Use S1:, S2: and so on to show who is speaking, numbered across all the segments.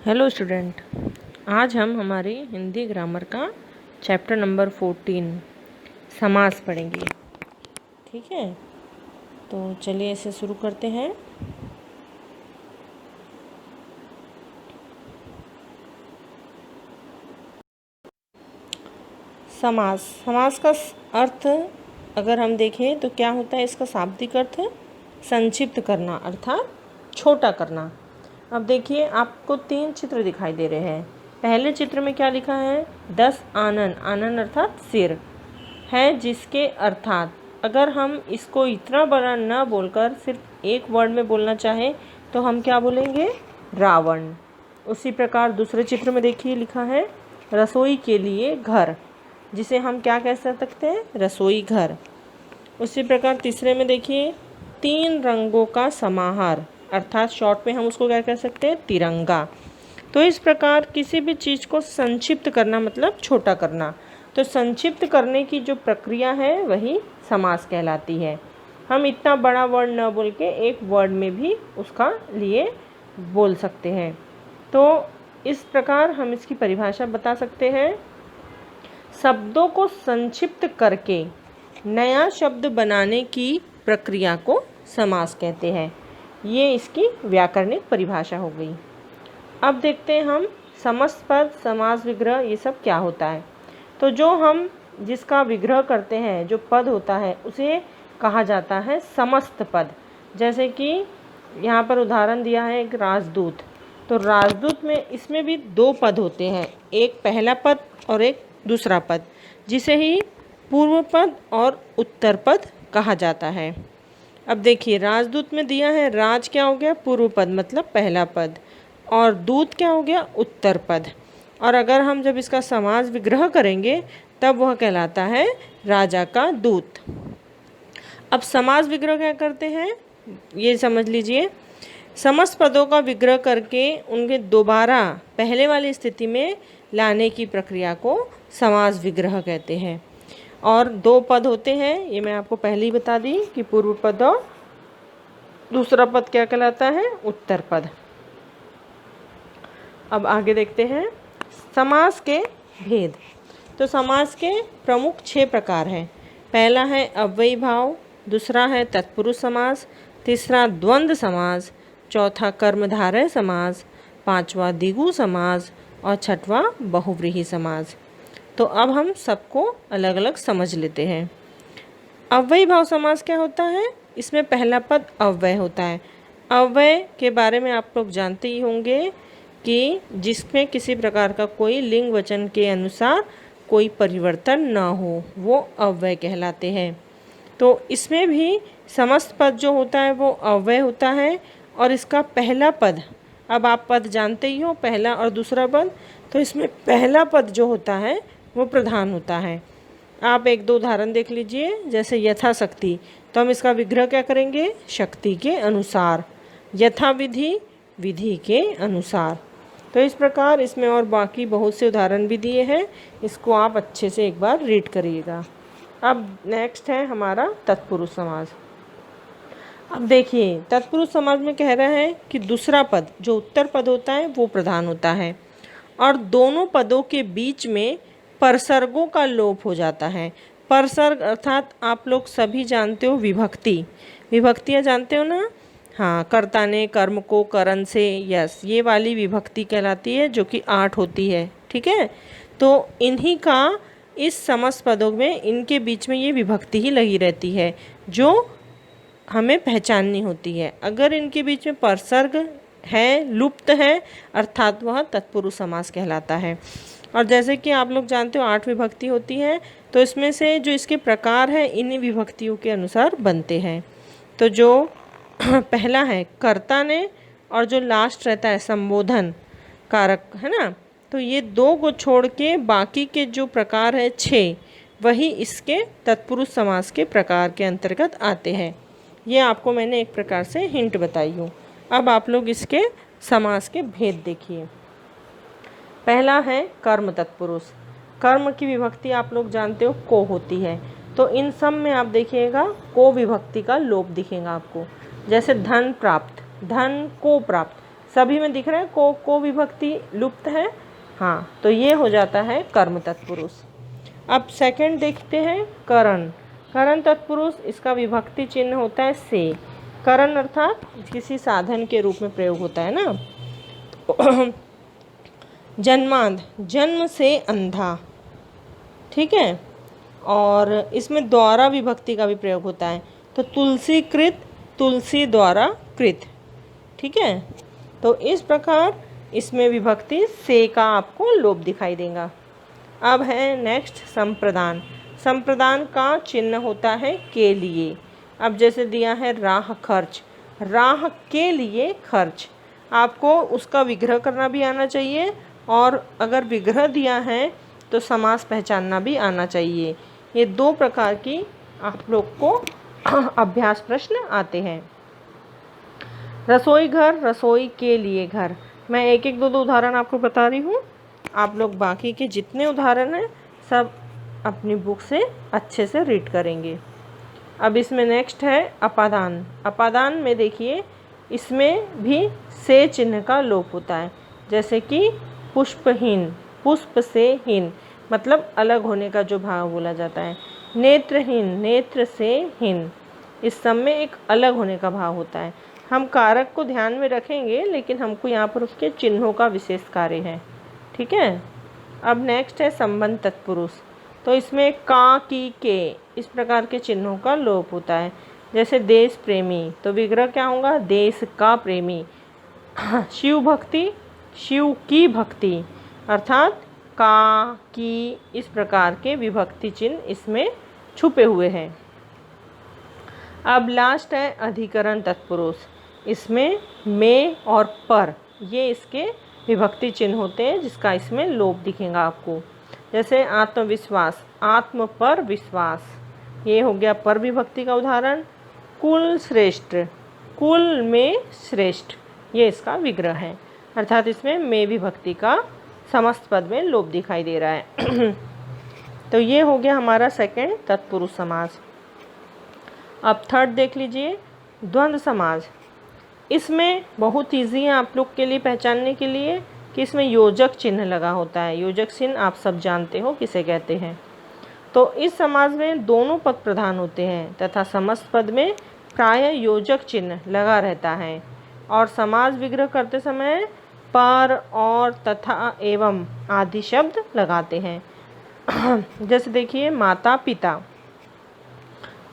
S1: Hello student, आज हम हमारी हिंदी ग्रामर का चैप्टर नंबर 14 समास पढ़ेंगे। ठीक है, तो चलिए इसे शुरू करते हैं। समास का अर्थ अगर हम देखें तो क्या होता है, इसका शाब्दिक अर्थ संक्षिप्त करना अर्थात छोटा करना। अब देखिए, आपको 3 चित्र दिखाई दे रहे हैं। पहले चित्र में क्या लिखा है, 10 आनन, आनन अर्थात सिर है, जिसके अर्थात अगर हम इसको इतना बड़ा न बोलकर सिर्फ एक वर्ड में बोलना चाहें तो हम क्या बोलेंगे, रावण। उसी प्रकार दूसरे चित्र में देखिए लिखा है रसोई के लिए घर, जिसे हम क्या कह सकते हैं, रसोई घर। उसी प्रकार तीसरे में देखिए 3 रंगों का समाहार, अर्थात शॉर्ट में हम उसको क्या कह सकते हैं, तिरंगा। तो इस प्रकार किसी भी चीज़ को संक्षिप्त करना मतलब छोटा करना। तो संक्षिप्त करने की जो प्रक्रिया है वही समास कहलाती है। हम इतना बड़ा वर्ड न बोल के एक वर्ड में भी उसका लिए बोल सकते हैं। तो इस प्रकार हम इसकी परिभाषा बता सकते हैं, शब्दों को संक्षिप्त करके नया शब्द बनाने की प्रक्रिया को समास कहते हैं। ये इसकी व्याकरणिक परिभाषा हो गई। अब देखते हैं हम समस्त पद, समास विग्रह, ये सब क्या होता है। तो जो हम जिसका विग्रह करते हैं, जो पद होता है, उसे कहा जाता है समस्त पद। जैसे कि यहाँ पर उदाहरण दिया है एक राजदूत। तो राजदूत में इसमें भी 2 पद होते हैं, एक पहला पद और एक दूसरा पद, जिसे ही पूर्व पद और उत्तर पद कहा जाता है। अब देखिए, राजदूत में दिया है राज क्या हो गया, पूर्व पद मतलब पहला पद, और दूत क्या हो गया, उत्तर पद। और अगर हम जब इसका समास विग्रह करेंगे तब वह कहलाता है राजा का दूत। अब समास विग्रह क्या करते हैं, ये समझ लीजिए। समस्त पदों का विग्रह करके उनके दोबारा पहले वाली स्थिति में लाने की प्रक्रिया को समास विग्रह कहते हैं। और 2 पद होते हैं, ये मैं आपको पहले ही बता दी कि पूर्व पद और दूसरा पद क्या कहलाता है, उत्तर पद। अब आगे देखते हैं समास के भेद। तो समास के प्रमुख 6 प्रकार हैं। पहला है अव्ययी भाव, दूसरा है तत्पुरुष समास, तीसरा द्वंद्व समास, चौथा कर्मधारय समास, 5वां द्विगु समास और 6वां बहुव्रीहि समास। तो अब हम सबको अलग अलग समझ लेते हैं। अव्ययी भाव समास क्या होता है, इसमें पहला पद अव्यय होता है। अव्यय के बारे में आप लोग जानते ही होंगे कि जिसमें किसी प्रकार का कोई लिंग वचन के अनुसार कोई परिवर्तन न हो, वो अव्यय कहलाते हैं। तो इसमें भी समस्त पद जो होता है वो अव्यय होता है, और इसका पहला पद, अब आप पद जानते ही हो, पहला और दूसरा पद, तो इसमें पहला पद जो होता है वो प्रधान होता है। आप 1-2 उदाहरण देख लीजिए, जैसे यथाशक्ति, तो हम इसका विग्रह क्या करेंगे, शक्ति के अनुसार, यथाविधि, विधि के अनुसार। तो इस प्रकार इसमें और बाकी बहुत से उदाहरण भी दिए हैं, इसको आप अच्छे से एक बार रीड करिएगा। अब नेक्स्ट है हमारा तत्पुरुष समास। अब देखिए, तत्पुरुष समास में कह रहा है कि दूसरा पद जो उत्तर पद होता है वो प्रधान होता है, और दोनों पदों के बीच में परसर्गों का लोप हो जाता है। परसर्ग अर्थात आप लोग सभी जानते हो विभक्ति, विभक्तियाँ जानते हो ना, हाँ, कर्ता ने कर्म को करण से, यस, ये वाली विभक्ति कहलाती है, जो कि 8 होती है। ठीक है, तो इन्हीं का इस समस्त पदों में इनके बीच में ये विभक्ति ही लगी रहती है, जो हमें पहचाननी होती है। अगर इनके बीच में परसर्ग है, लुप्त है, अर्थात वह तत्पुरुष समास कहलाता है। और जैसे कि आप लोग जानते हो 8 विभक्ति होती है, तो इसमें से जो इसके प्रकार है इन्हीं विभक्तियों के अनुसार बनते हैं। तो जो पहला है कर्ता ने, और जो लास्ट रहता है संबोधन कारक, है ना, तो ये 2 को छोड़ के बाकी के जो प्रकार है 6, वही इसके तत्पुरुष समास के प्रकार के अंतर्गत आते हैं। ये आपको मैंने एक प्रकार से हिंट बताई हूँ। अब आप लोग इसके समास के भेद देखिए। पहला है कर्म तत्पुरुष। कर्म की विभक्ति आप लोग जानते हो को होती है, तो इन सब में आप देखिएगा को विभक्ति का लोप दिखेगा आपको। जैसे धन प्राप्त, धन को प्राप्त, सभी में दिख रहा है को विभक्ति लुप्त है। हाँ, तो ये हो जाता है कर्म तत्पुरुष। अब सेकंड देखते हैं करण। करण तत्पुरुष, इसका विभक्ति चिन्ह होता है से। करण अर्थात किसी साधन के रूप में प्रयोग होता है ना। जन्मांध, जन्म से अंधा, ठीक है। और इसमें द्वारा विभक्ति का भी प्रयोग होता है, तो तुलसी कृत, तुलसी द्वारा कृत, ठीक है। तो इस प्रकार इसमें विभक्ति से का आपको लोप दिखाई देगा। अब है नेक्स्ट संप्रदान। संप्रदान का चिन्ह होता है के लिए। अब जैसे दिया है राह खर्च, राह के लिए खर्च, आपको उसका विग्रह करना भी आना चाहिए, और अगर विग्रह दिया है तो समास पहचानना भी आना चाहिए। ये दो प्रकार की आप लोग को अभ्यास प्रश्न आते हैं। रसोई घर, रसोई के लिए घर। मैं एक एक दो उदाहरण आपको बता रही हूँ, आप लोग बाकी के जितने उदाहरण हैं सब अपनी बुक से अच्छे से रीड करेंगे। अब इसमें नेक्स्ट है अपादान। अपादान में देखिए, इसमें भी से चिन्ह का लोप होता है, जैसे कि पुष्पहीन, पुष्प से हीन, मतलब अलग होने का जो भाव बोला जाता है। नेत्रहीन, नेत्र से हीन, इस सब में एक अलग होने का भाव होता है। हम कारक को ध्यान में रखेंगे, लेकिन हमको यहाँ पर उसके चिन्हों का विशेष कार्य है, ठीक है। अब नेक्स्ट है संबंध तत्पुरुष। तो इसमें का, की, के, इस प्रकार के चिन्हों का लोप होता है। जैसे देश प्रेमी, तो विग्रह क्या होगा, देश का प्रेमी। शिव भक्ति, शिव की भक्ति, अर्थात का, की, इस प्रकार के विभक्ति चिन्ह इसमें छुपे हुए हैं। अब लास्ट है अधिकरण तत्पुरुष। इसमें में और पर, ये इसके विभक्ति चिन्ह होते हैं, जिसका इसमें लोप दिखेगा आपको। जैसे आत्मविश्वास, आत्म पर विश्वास, ये हो गया पर विभक्ति का उदाहरण। कुल श्रेष्ठ, कुल में श्रेष्ठ, ये इसका विग्रह है, अर्थात इसमें में विभक्ति का समस्त पद में लोप दिखाई दे रहा है। तो ये हो गया हमारा सेकंड तत्पुरुष समास। अब थर्ड देख लीजिए, द्वंद्व समास। इसमें बहुत ईजी है आप लोग के लिए पहचानने के लिए कि इसमें योजक चिन्ह लगा होता है। योजक चिन्ह आप सब जानते हो किसे कहते हैं। तो इस समास में दोनों पद प्रधान होते हैं तथा समस्त पद में प्राय योजक चिन्ह लगा रहता है, और समास विग्रह करते समय पर, और, तथा, एवं आदि शब्द लगाते हैं। जैसे देखिए माता पिता,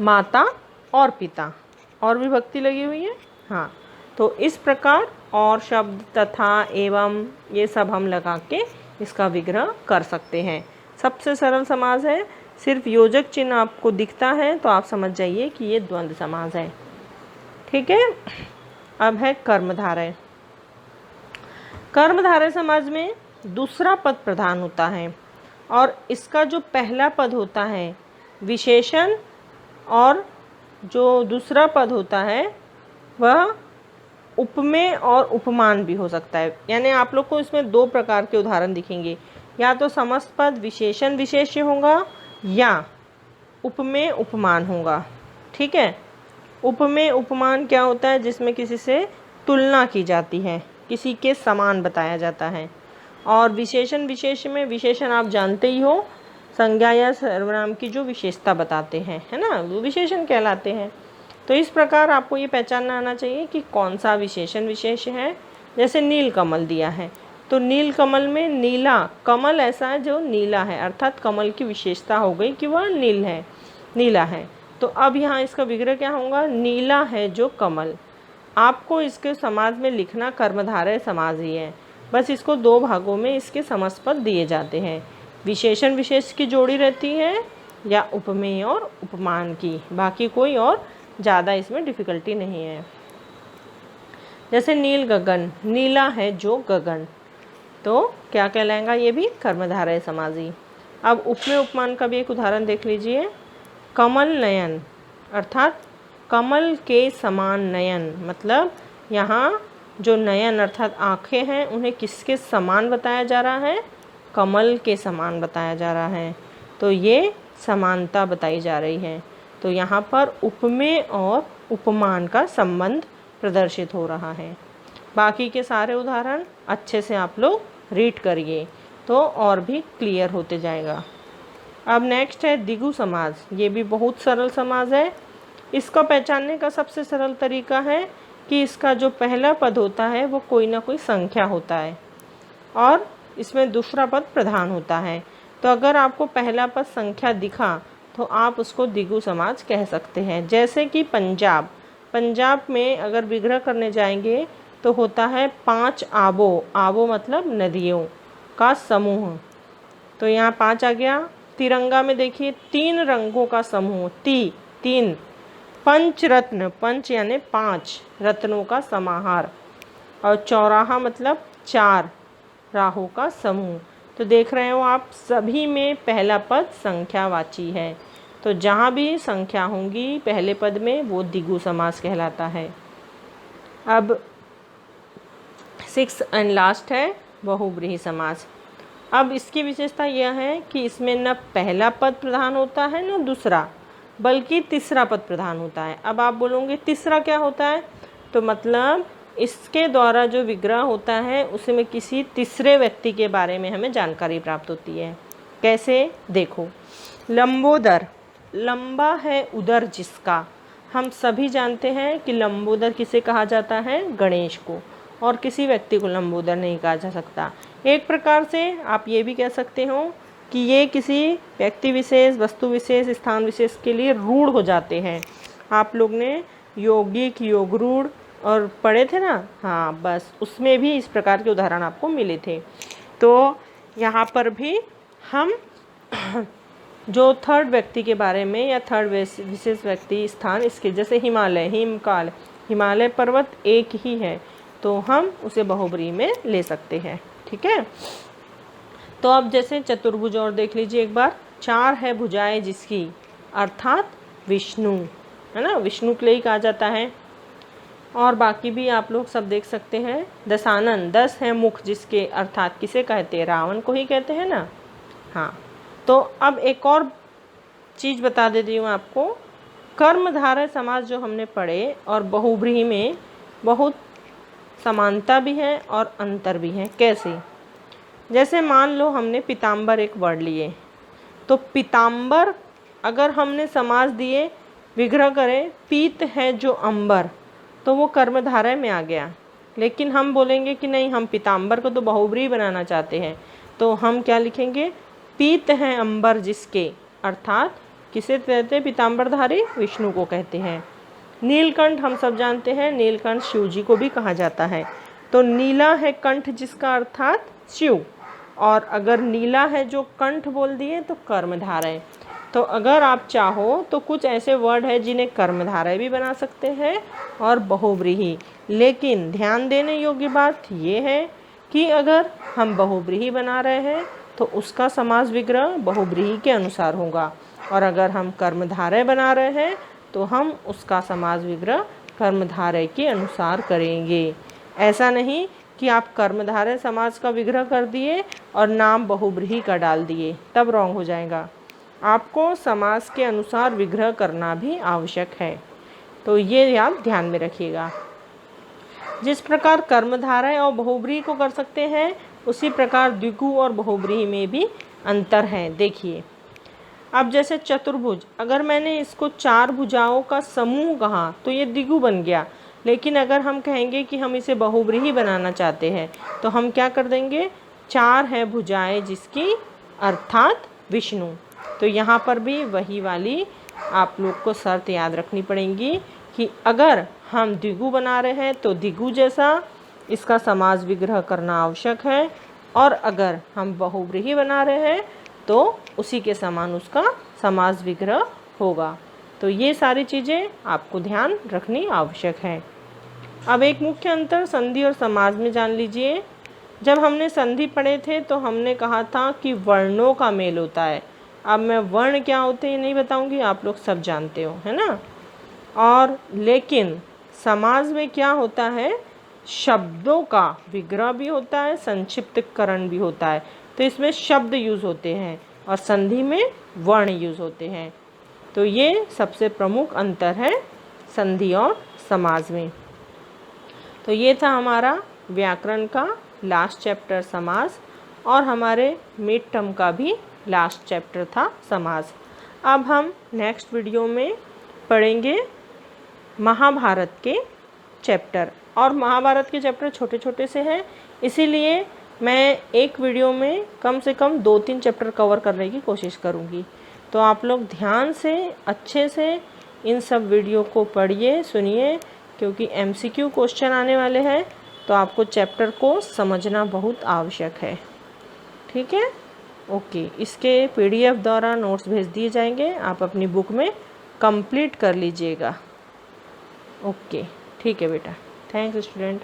S1: माता और पिता, और विभक्ति लगी हुई है। हाँ, तो इस प्रकार और शब्द, तथा, एवं, ये सब हम लगा के इसका विग्रह कर सकते हैं। सबसे सरल समास है, सिर्फ योजक चिन्ह आपको दिखता है तो आप समझ जाइए कि ये द्वंद्व समास है, ठीक है। अब है कर्मधारय। कर्मधारय समास में दूसरा पद प्रधान होता है, और इसका जो पहला पद होता है विशेषण, और जो दूसरा पद होता है वह उपमेय और उपमान भी हो सकता है। यानी आप लोग को इसमें दो प्रकार के उदाहरण दिखेंगे, या तो समस्त पद विशेषण विशेष्य होगा या उपमेय उपमान होगा, ठीक है। उपमेय उपमान क्या होता है, जिसमें किसी से तुलना की जाती है, किसी के समान बताया जाता है। और विशेषण विशेष्य में, विशेषण आप जानते ही हो, संज्ञा या सर्वनाम की जो विशेषता बताते हैं, है ना, वो विशेषण कहलाते हैं। तो इस प्रकार आपको ये पहचानना आना चाहिए कि कौन सा विशेषण विशेष्य है। जैसे नील कमल दिया है, तो नील कमल में नीला, कमल ऐसा है जो नीला है, अर्थात कमल की विशेषता हो गई कि वह नील है, नीला है। तो अब यहाँ इसका विग्रह क्या होगा, नीला है जो कमल। आपको इसके समाज में लिखना कर्मधारय समास ही है, बस इसको दो भागों में इसके समस्त पद दिए जाते हैं। विशेषण विशेष की जोड़ी रहती है या उपमेय और उपमान की, बाकी कोई और ज़्यादा इसमें डिफ़िकल्टी नहीं है। जैसे नील गगन, नीला है जो गगन, तो क्या कहलाएगा, ये भी कर्मधारय समास ही। अब उपमेय उपमान का भी एक उदाहरण देख लीजिए। कमल नयन, अर्थात कमल के समान नयन, मतलब यहाँ जो नयन अर्थात आँखें हैं उन्हें किसके समान बताया जा रहा है, कमल के समान बताया जा रहा है। तो ये समानता बताई जा रही है। तो यहाँ पर उपमेय और उपमान का संबंध प्रदर्शित हो रहा है। बाकी के सारे उदाहरण अच्छे से आप लोग रीड करिए तो और भी क्लियर होते जाएगा। अब नेक्स्ट है द्विगु समाज। ये भी बहुत सरल समाज है। इसको पहचानने का सबसे सरल तरीका है कि इसका जो पहला पद होता है वो कोई ना कोई संख्या होता है और इसमें दूसरा पद प्रधान होता है। तो अगर आपको पहला पद संख्या दिखा तो आप उसको द्विगु समाज कह सकते हैं। जैसे कि पंजाब, पंजाब में अगर विग्रह करने जाएंगे तो होता है 5 आबों, आबों मतलब नदियों का समूह। तो यहाँ 5 आ गया। तिरंगा में देखिए 3 रंगों का समूह, 3। पंचरत्न, पंच यानी 5 रत्नों का समाहार। और चौराहा मतलब 4 राहों का समूह। तो देख रहे हो आप, सभी में पहला पद संख्यावाची है। तो जहाँ भी संख्या होंगी पहले पद में वो द्विगु समास कहलाता है। अब 6 एंड लास्ट है बहुब्रीहि समास। अब इसकी विशेषता यह है कि इसमें न पहला पद प्रधान होता है न दूसरा, बल्कि तीसरा पद प्रधान होता है। अब आप बोलोगे तीसरा क्या होता है, तो मतलब इसके द्वारा जो विग्रह होता है उसमें किसी तीसरे व्यक्ति के बारे में हमें जानकारी प्राप्त होती है। कैसे, देखो, लंबोदर, लंबा है उदर जिसका। हम सभी जानते हैं कि लंबोदर किसे कहा जाता है, गणेश को, और किसी व्यक्ति को लंबोदर नहीं कहा जा सकता। एक प्रकार से आप ये भी कह सकते हो कि ये किसी व्यक्ति विशेष, वस्तु विशेष, स्थान विशेष के लिए रूढ़ हो जाते हैं। आप लोग ने यौगिक, योगरूढ़ और पढ़े थे ना, हाँ, बस उसमें भी इस प्रकार के उदाहरण आपको मिले थे। तो यहाँ पर भी हम जो थर्ड व्यक्ति के बारे में या थर्ड विशेष व्यक्ति, स्थान, इसके जैसे हिमालय, हिमकाल, हिमालय पर्वत एक ही है तो हम उसे बहुब्रीहि में ले सकते हैं। ठीक है। तो अब जैसे चतुर्भुज और देख लीजिए एक बार। 4 है भुजाएं जिसकी, अर्थात विष्णु, है ना, विष्णु के लिए ही कहा जाता है। और बाकी भी आप लोग सब देख सकते हैं। दशानन, 10 है मुख जिसके, अर्थात किसे कहते हैं, रावण को ही कहते हैं ना। हाँ, तो अब एक और चीज़ बता देती हूँ आपको। कर्मधारय समास जो हमने पढ़े और बहुब्रीहि में बहुत समानता भी है और अंतर भी है। कैसे, जैसे मान लो हमने पीताम्बर एक वर्ड लिए, तो पीताम्बर अगर हमने समास दिए, विग्रह करें, पीत है जो अंबर, तो वो कर्मधारय में आ गया। लेकिन हम बोलेंगे कि नहीं, हम पीताम्बर को तो बहुब्रीहि बनाना चाहते हैं, तो हम क्या लिखेंगे, पीत है अंबर जिसके, अर्थात किसे कहते हैं, पीताम्बरधारी विष्णु को कहते हैं। नीलकंठ हम सब जानते हैं, नीलकंठ शिव जी को भी कहा जाता है। तो नीला है कंठ जिसका, अर्थात शिव। और अगर नीला है जो कंठ बोल दिए तो कर्मधारय। तो अगर आप चाहो तो कुछ ऐसे वर्ड है जिन्हें कर्मधारय भी बना सकते हैं और बहुब्रीहि। लेकिन ध्यान देने योग्य बात ये है कि अगर हम बहुब्रीहि बना रहे हैं तो उसका समास विग्रह बहुब्रीहि के अनुसार होगा, और अगर हम कर्मधारय बना रहे हैं तो हम उसका समास विग्रह कर्मधारय के अनुसार करेंगे। ऐसा नहीं कि आप कर्मधारय समास का विग्रह कर दिए और नाम बहुब्रीहि का डाल दिए, तब रॉन्ग हो जाएगा। आपको समास के अनुसार विग्रह करना भी आवश्यक है। तो ये आप ध्यान में रखिएगा। जिस प्रकार कर्मधारय और बहुब्रीहि को कर सकते हैं, उसी प्रकार द्विगु और बहुब्रीहि में भी अंतर है। देखिए, अब जैसे चतुर्भुज, अगर मैंने इसको 4 भुजाओं का समूह कहा तो ये द्विगु बन गया। लेकिन अगर हम कहेंगे कि हम इसे बहुब्रीहि बनाना चाहते हैं तो हम क्या कर देंगे, 4 है भुजाएं जिसकी, अर्थात विष्णु। तो यहाँ पर भी वही वाली आप लोग को शर्त याद रखनी पड़ेगी कि अगर हम द्विगु बना रहे हैं तो द्विगु जैसा इसका समास विग्रह करना आवश्यक है, और अगर हम बहुब्रीहि बना रहे हैं तो उसी के समान उसका समास विग्रह होगा। तो ये सारी चीज़ें आपको ध्यान रखनी आवश्यक है। अब एक मुख्य अंतर संधि और समास में जान लीजिए। जब हमने संधि पढ़े थे तो हमने कहा था कि वर्णों का मेल होता है। अब मैं वर्ण क्या होते हैं नहीं बताऊंगी, आप लोग सब जानते हो, है ना। और लेकिन समास में क्या होता है, शब्दों का विग्रह भी होता है, संक्षिप्तकरण भी होता है। तो इसमें शब्द यूज़ होते हैं और संधि में वर्ण यूज़ होते हैं। तो ये सबसे प्रमुख अंतर है संधि और समास में। तो ये था हमारा व्याकरण का लास्ट चैप्टर समास, और हमारे मिड टर्म का भी लास्ट चैप्टर था समास। अब हम नेक्स्ट वीडियो में पढ़ेंगे महाभारत के चैप्टर, और महाभारत के चैप्टर छोटे छोटे से हैं, इसीलिए मैं एक वीडियो में कम से कम 2-3 चैप्टर कवर करने की कोशिश करूँगी। तो आप लोग ध्यान से अच्छे से इन सब वीडियो को पढ़िए, सुनिए, क्योंकि MCQ क्वेश्चन आने वाले हैं, तो आपको चैप्टर को समझना बहुत आवश्यक है। ठीक है, ओके। इसके PDF द्वारा नोट्स भेज दिए जाएंगे, आप अपनी बुक में कंप्लीट कर लीजिएगा। ओके, ठीक है बेटा। Thanks student.